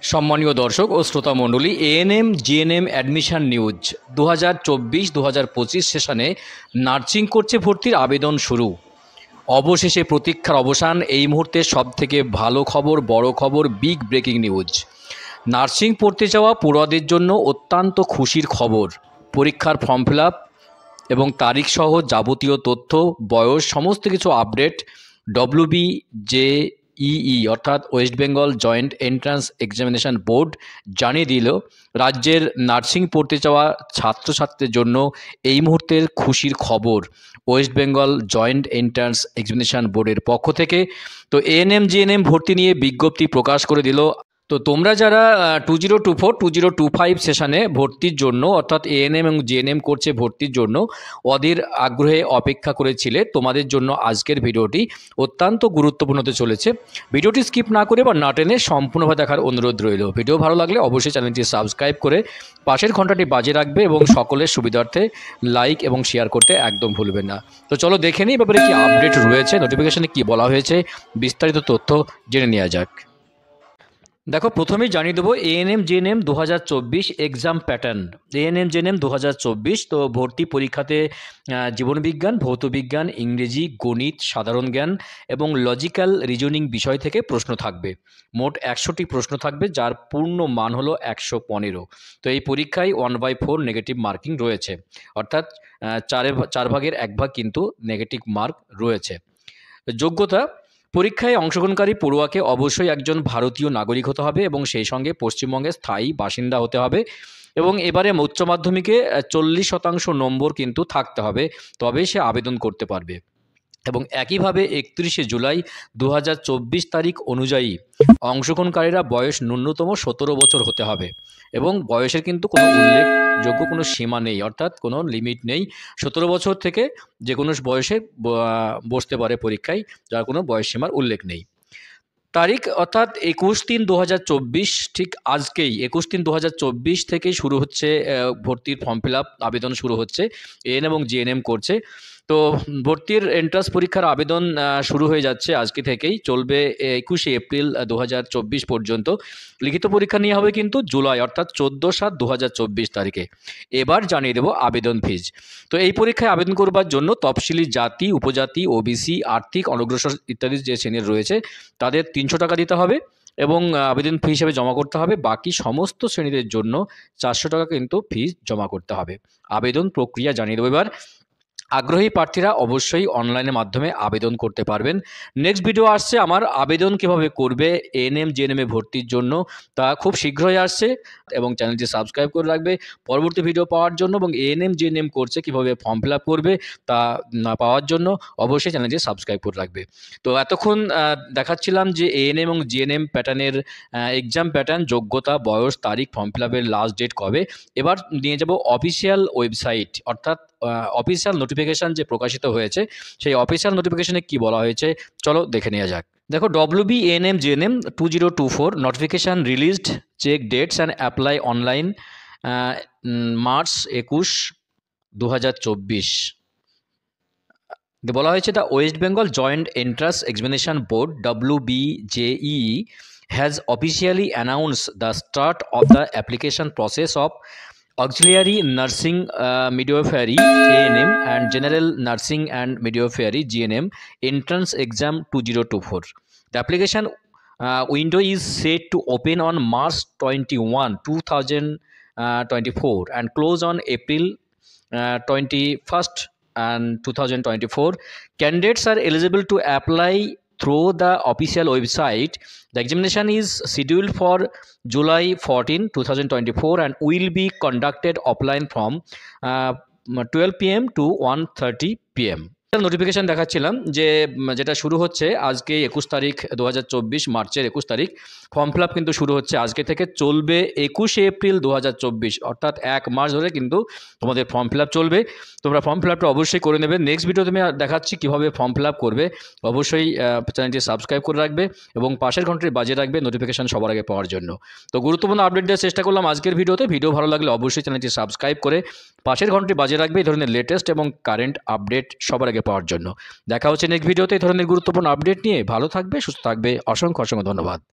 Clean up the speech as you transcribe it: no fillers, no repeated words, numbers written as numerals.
সম্মানীয় দর্শক ও শ্রোতা মণ্ডলী, এএনএম জিএনএম অ্যাডমিশন নিউজ 2024-2025 সেশনে নার্সিং কোর্সে ভর্তির আবেদন শুরু। অবশেষে প্রতীক্ষার অবসান। এই মুহূর্তে সবথেকে ভালো খবর, বড় খবর, বিগ ব্রেকিং নিউজ। নার্সিং পড়তে যাওয়া পড়ুয়াদের জন্য অত্যন্ত খুশির খবর। পরীক্ষার ফর্ম ফিল আপ এবং তারিখ সহ যাবতীয় তথ্য, বয়স, সমস্ত কিছু আপডেট WBJEE অর্থাৎ West Bengal joint entrance examination board জানিয়ে দিল রাজ্যের নার্সিং পড়তে যাওয়া ছাত্রছাত্রীদের জন্য এই মুহূর্তের খুশির খবর West Bengal joint entrance examination বোর্ডের পক্ষ থেকে। তো এএনএম জিএনএম ভর্তি নিয়ে বিজ্ঞপ্তি প্রকাশ করে দিল। তো তোমরা যারা 2024-2025 সেশনে ভর্তির জন্য অর্থাৎ এএনএম এবং জিএনএম কোর্সে ভর্তির জন্য অধীর আগ্রহে অপেক্ষা করেছিলে, তোমাদের জন্য আজকের ভিডিওটি অত্যন্ত গুরুত্বপূর্ণ হতে চলেছে। ভিডিওটি স্কিপ না করে বা না টেনে সম্পূর্ণভাবে দেখার অনুরোধ রইল। ভিডিও ভালো লাগলে অবশ্যই চ্যানেলটি সাবস্ক্রাইব করে পাশের ঘন্টাটি বাজিয়ে রাখবে এবং সকলের সুবিধার্থে লাইক এবং শেয়ার করতে একদম ভুলবেন না। তো চলো দেখে নিই ব্যাপারে কি আপডেট রয়েছে, নোটিফিকেশনে কি বলা হয়েছে, বিস্তারিত তথ্য জেনে নেওয়া যাক। দেখো, প্রথমেই জানিয়ে দেবো ANM GNM 2024 exam pattern. ANM GNM 2024 তো ভর্তি পরীক্ষাতে জীবনবিজ্ঞান, ভৌতবিজ্ঞান, ইংরেজি, গণিত, সাধারণ জ্ঞান এবং লজিক্যাল রিজনিং বিষয় থেকে প্রশ্ন থাকবে। মোট 100টি প্রশ্ন থাকবে, যার পূর্ণ মান হলো 115। তো এই পরীক্ষায় 1/4 নেগেটিভ মার্কিং রয়েছে, অর্থাৎ 4 ভাগের 1 ভাগ কিন্তু নেগেটিভ মার্ক রয়েছে। যোগ্যতা: পরীক্ষায় অংশগ্রহণকারী পড়ুয়াকে অবশ্যই একজন ভারতীয় নাগরিক হতে হবে এবং সেই সঙ্গে পশ্চিমবঙ্গের স্থায়ী বাসিন্দা হতে হবে এবং এবারে উচ্চ মাধ্যমিকে 40% নম্বর কিন্তু থাকতে হবে, তবেই সে আবেদন করতে পারবে। এবং একইভাবে 31শে জুলাই 2024 তারিখ অনুযায়ী অংশগ্রহণকারীরা বয়স ন্যূনতম 17 বছর হতে হবে এবং বয়সের কিন্তু কোনো উল্লেখযোগ্য কোনো সীমা নেই, অর্থাৎ কোনো লিমিট নেই। 17 বছর থেকে যে কোনো বয়সে বসতে পারে পরীক্ষায়, যার কোনো বয়স সীমার উল্লেখ নেই। তারিখ অর্থাৎ 21/3/2024, ঠিক আজকেই 21/3/2024 থেকেই শুরু হচ্ছে ভর্তির ফর্ম ফিল আপ, আবেদন শুরু হচ্ছে এএন এবং জিএনএম করছে। তো ভর্তির এন্ট্রান্স পরীক্ষার আবেদন শুরু হয়ে যাচ্ছে আজকে থেকেই, চলবে 21শে এপ্রিল 2024 পর্যন্ত। লিখিত পরীক্ষা নিয়ে হবে কিন্তু জুলাই অর্থাৎ 14/7/2024 তারিখে। এবার জানিয়ে দেবো আবেদন ফিজ। তো এই পরীক্ষায় আবেদন করবার জন্য তফসিলি জাতি, উপজাতি, ওবিসি, আর্থিক অনগ্রসর ইত্যাদি যে শ্রেণীর রয়েছে তাদের 300 টাকা দিতে হবে এবং আবেদন ফি হিসেবে জমা করতে হবে। বাকি সমস্ত শ্রেণীদের জন্য 400 টাকা কিন্তু ফিজ জমা করতে হবে। আবেদন প্রক্রিয়া জানিয়ে দেবো এবার। আগ্রহী প্রার্থীরা অবশ্যই অনলাইনের মাধ্যমে আবেদন করতে পারবেন। নেক্সট ভিডিও আসছে আমার, আবেদন কীভাবে করবে এএনএম জিএনএমে ভর্তির জন্য, তা খুব শীঘ্রই আসছে এবং চ্যানেলটি সাবস্ক্রাইব করে রাখবে পরবর্তী ভিডিও পাওয়ার জন্য। এবং এএনএম জিএনএম কোর্সে কীভাবে ফর্ম ফিল আপ করবে তা না পাওয়ার জন্য অবশ্যই চ্যানেলটি সাবস্ক্রাইব করে রাখবে। তো এতক্ষণ দেখাচ্ছিলাম যে এএনএম এবং জিএনএম প্যাটার্নের এক্সাম প্যাটার্ন, যোগ্যতা, বয়স, তারিখ, ফর্ম ফিল আপের লাস্ট ডেট কবে। এবার নিয়ে যাব অফিসিয়াল ওয়েবসাইট, অর্থাৎ অফিসিয়াল নোটিফিকেশান যে প্রকাশিত হয়েছে সেই অফিসিয়াল নোটিফিকেশানে কি বলা হয়েছে চলো দেখে নেওয়া যাক। দেখো, WBENM GNM 2024 notification released, check dates and apply online March 21, 2024। বলা হয়েছে the West Bengal joint entrance examination board WBJEE has officially announced the start of the application process of Auxiliary Nursing Midwifery ANM and General Nursing and Midwifery GNM Entrance Exam 2024. The application window is set to open on March 21, 2024 and close on April 21st and 2024. Candidates are eligible to apply through the official website. The examination is scheduled for July 14, 2024 and will be conducted offline from 12 PM to 1:30 PM. Notification দেখাচ্ছিলাম যে যেটা শুরু হচ্ছে আজকে 21 তারিখ 2024, মার্চের 21 তারিখ। Form fill up কিন্তু শুরু হচ্ছে আজকে থেকে, চলবে 21শে এপ্রিল 2024, অর্থাৎ 1 মাস ধরে কিন্তু তোমাদের ফর্ম ফিল আপ চলবে। তোমরা ফর্ম ফিল আপটা অবশ্যই করে নেবে। নেক্সট ভিডিওতে আমি দেখাচ্ছি কীভাবে ফর্ম ফিল আপ করবে। অবশ্যই চ্যানেলটি সাবস্ক্রাইব করে রাখবে এবং পাশের ঘন্টাটি বাজিয়ে রাখবে নোটিফিকেশান সবার আগে পাওয়ার জন্য। তো গুরুত্বপূর্ণ আপডেট দেওয়ার চেষ্টা করলাম আজকের ভিডিওতে। ভিডিও ভালো লাগলে অবশ্যই চ্যানেলটি সাবস্ক্রাইব করে পাশের ঘন্টাটি বাজিয়ে রাখবে এই ধরনের লেটেস্ট এবং কারেন্ট আপডেট সবার আগে পাওয়ার জন্য। দেখা হচ্ছে নেক্সট ভিডিওতে এই ধরনের গুরুত্বপূর্ণ আপডেট নিয়ে। ভালো থাকবে, সুস্থ থাকবে। অসংখ্য ধন্যবাদ।